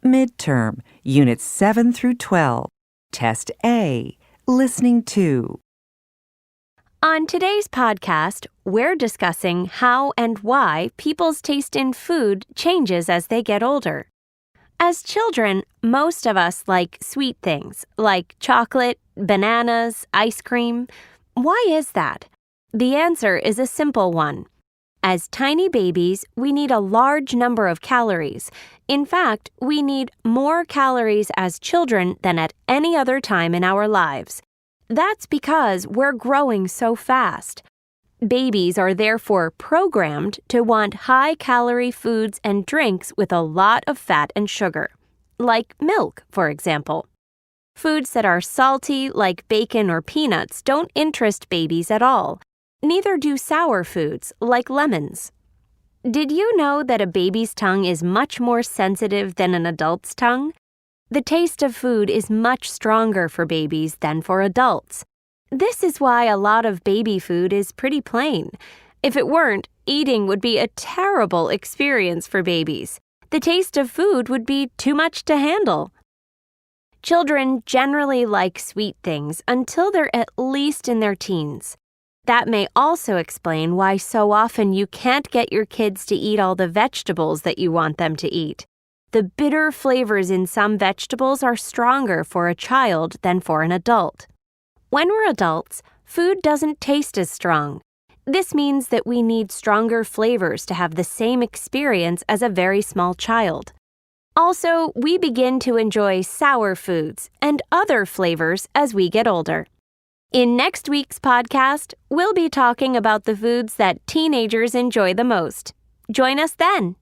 Midterm, Units 7 through 12. Test A, Listening to. On today's podcast, we're discussing how and why people's taste in food changes as they get older. As children, most of us like sweet things like chocolate, bananas, ice cream. Why is that? The answer is a simple one. As tiny babies, we need a large number of calories. In fact, we need more calories as children than at any other time in our lives. That's because we're growing so fast. Babies are therefore programmed to want high-calorie foods and drinks with a lot of fat and sugar, like milk, for example. Foods that are salty, like bacon or peanuts, don't interest babies at all. Neither do sour foods, like lemons. Did you know that a baby's tongue is much more sensitive than an adult's tongue? The taste of food is much stronger for babies than for adults. This is why a lot of baby food is pretty plain. If it weren't, eating would be a terrible experience for babies. The taste of food would be too much to handle. Children generally like sweet things until they're at least in their teens. That may also explain why so often you can't get your kids to eat all the vegetables that you want them to eat. The bitter flavors in some vegetables are stronger for a child than for an adult. When we're adults, food doesn't taste as strong. This means that we need stronger flavors to have the same experience as a very small child. Also, we begin to enjoy sour foods and other flavors as we get older. In next week's podcast, we'll be talking about the foods that teenagers enjoy the most. Join us then.